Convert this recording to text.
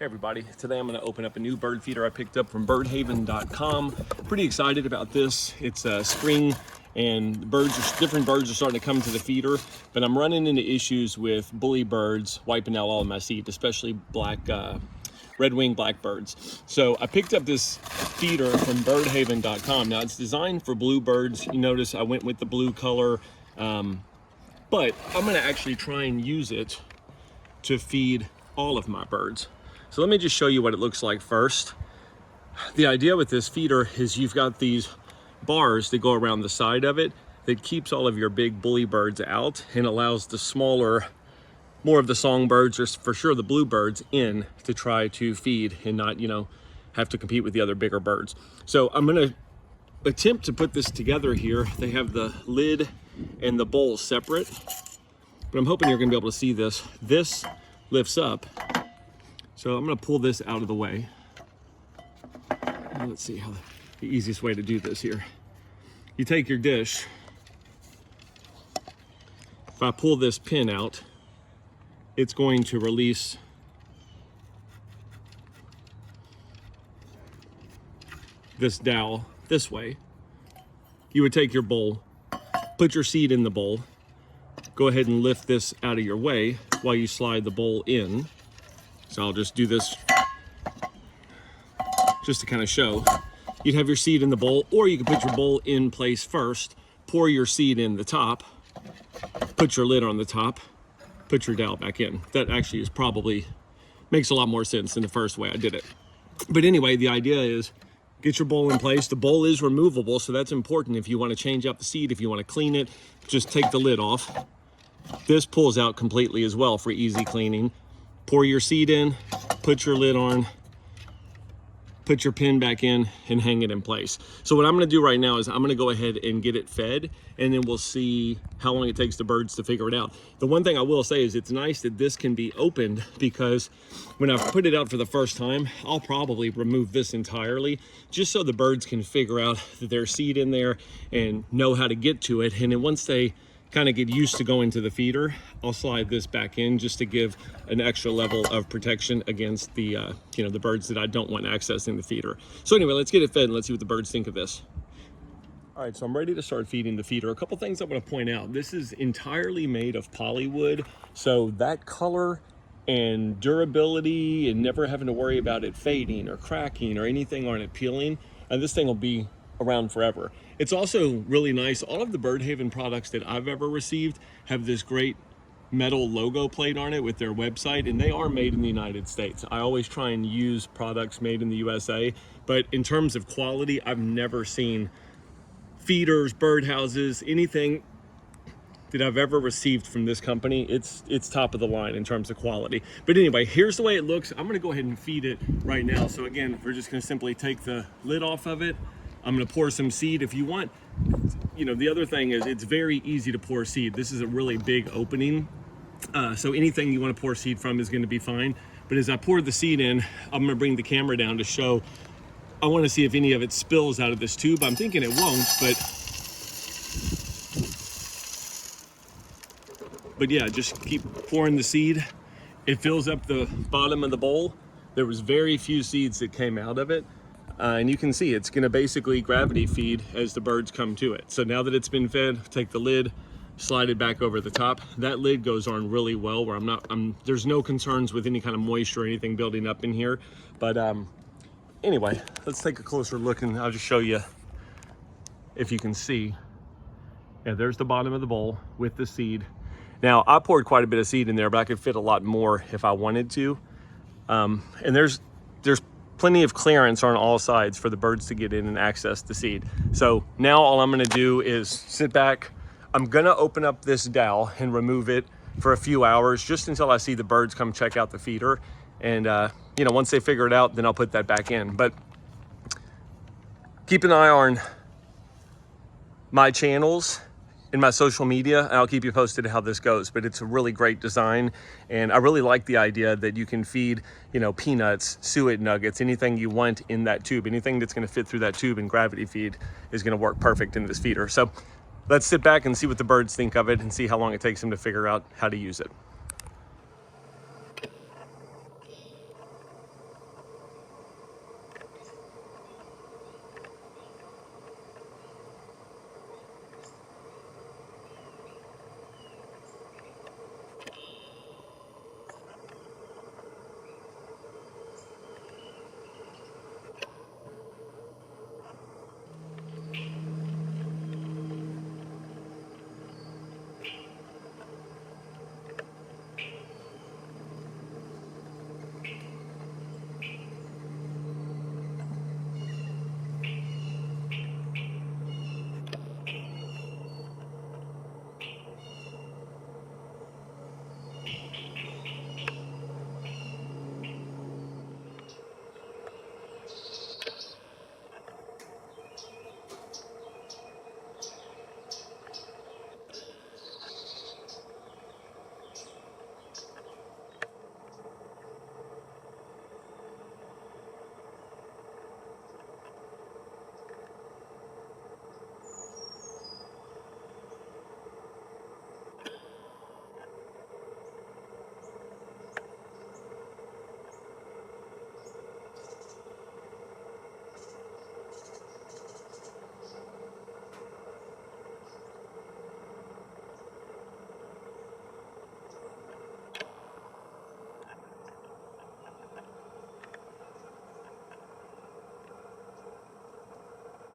Hey everybody, today I'm going to open up a new bird feeder I picked up from birdhaven.com. Pretty excited about this. It's spring and different birds are starting to come to the feeder, but I'm running into issues with bully birds wiping out all of my seed, especially red-winged blackbirds. So I picked up this feeder from birdhaven.com. Now it's designed for bluebirds. You notice I went with the blue color, but I'm going to actually try and use it to feed all of my birds. So let me just show you what it looks like first. The idea with this feeder is you've got these bars that go around the side of it that keeps all of your big bully birds out and allows the smaller, more of the songbirds, or for sure the bluebirds, in to try to feed and not, have to compete with the other bigger birds. So I'm gonna attempt to put this together here. They have the lid and the bowl separate, but I'm hoping you're gonna be able to see this. This lifts up. So I'm gonna pull this out of the way. Let's see how the easiest way to do this here. You take your dish. If I pull this pin out, it's going to release this dowel this way. You would take your bowl, put your seed in the bowl, go ahead and lift this out of your way while you slide the bowl in. So I'll just do this just to kind of show. You'd have your seed in the bowl, or you could put your bowl in place first, pour your seed in the top, put your lid on the top, put your dowel back in. That actually is probably, makes a lot more sense than the first way I did it. But anyway, the idea is get your bowl in place. The bowl is removable, so that's important. If you want to change out the seed, if you want to clean it, just take the lid off. This pulls out completely as well for easy cleaning. Pour your seed in, put your lid on, put your pin back in, and hang it in place. So what I'm gonna do right now is I'm gonna go ahead and get it fed, and then we'll see how long it takes the birds to figure it out. The one thing I will say is it's nice that this can be opened, because when I've put it out for the first time, I'll probably remove this entirely, just so the birds can figure out that there's seed in there and know how to get to it. And then once they kind of get used to going to the feeder, I'll slide this back in just to give an extra level of protection against the the birds that I don't want accessing the feeder. So anyway, let's get it fed and let's see what the birds think of this. All right, so I'm ready to start feeding the feeder. A couple things I want to point out. This is entirely made of polywood, so that color and durability and never having to worry about it fading or cracking or anything on it peeling, and this thing will be around forever. It's also really nice. All of the Birdhaven products that I've ever received have this great metal logo plate on it with their website, and they are made in the United States. I always try and use products made in the USA, but in terms of quality, I've never seen feeders, birdhouses, anything that I've ever received from this company. It's top of the line in terms of quality. But anyway, here's the way it looks. I'm gonna go ahead and feed it right now. So again, we're just gonna simply take the lid off of it. I'm gonna pour some seed. If you want, the other thing is it's very easy to pour seed. This is a really big opening. So anything you wanna pour seed from is gonna be fine. But as I pour the seed in, I'm gonna bring the camera down to show, I wanna see if any of it spills out of this tube. I'm thinking it won't, but yeah, just keep pouring the seed. It fills up the bottom of the bowl. There was very few seeds that came out of it. And you can see it's gonna basically gravity feed as the birds come to it. So now that it's been fed, take the lid, slide it back over the top. That lid goes on really well, where there's no concerns with any kind of moisture or anything building up in here. But anyway, let's take a closer look and I'll just show you if you can see. Yeah, there's the bottom of the bowl with the seed. Now, I poured quite a bit of seed in there, but I could fit a lot more if I wanted to. And there's plenty of clearance on all sides for the birds to get in and access the seed. So now all I'm gonna do is sit back. I'm gonna open up this dowel and remove it for a few hours, just until I see the birds come check out the feeder. And once they figure it out, then I'll put that back in. But keep an eye on my channels in my social media, and I'll keep you posted how this goes. But it's a really great design, and I really like the idea that you can feed, peanuts, suet nuggets, anything you want in that tube. Anything that's gonna fit through that tube and gravity feed is gonna work perfect in this feeder. So let's sit back and see what the birds think of it and see how long it takes them to figure out how to use it.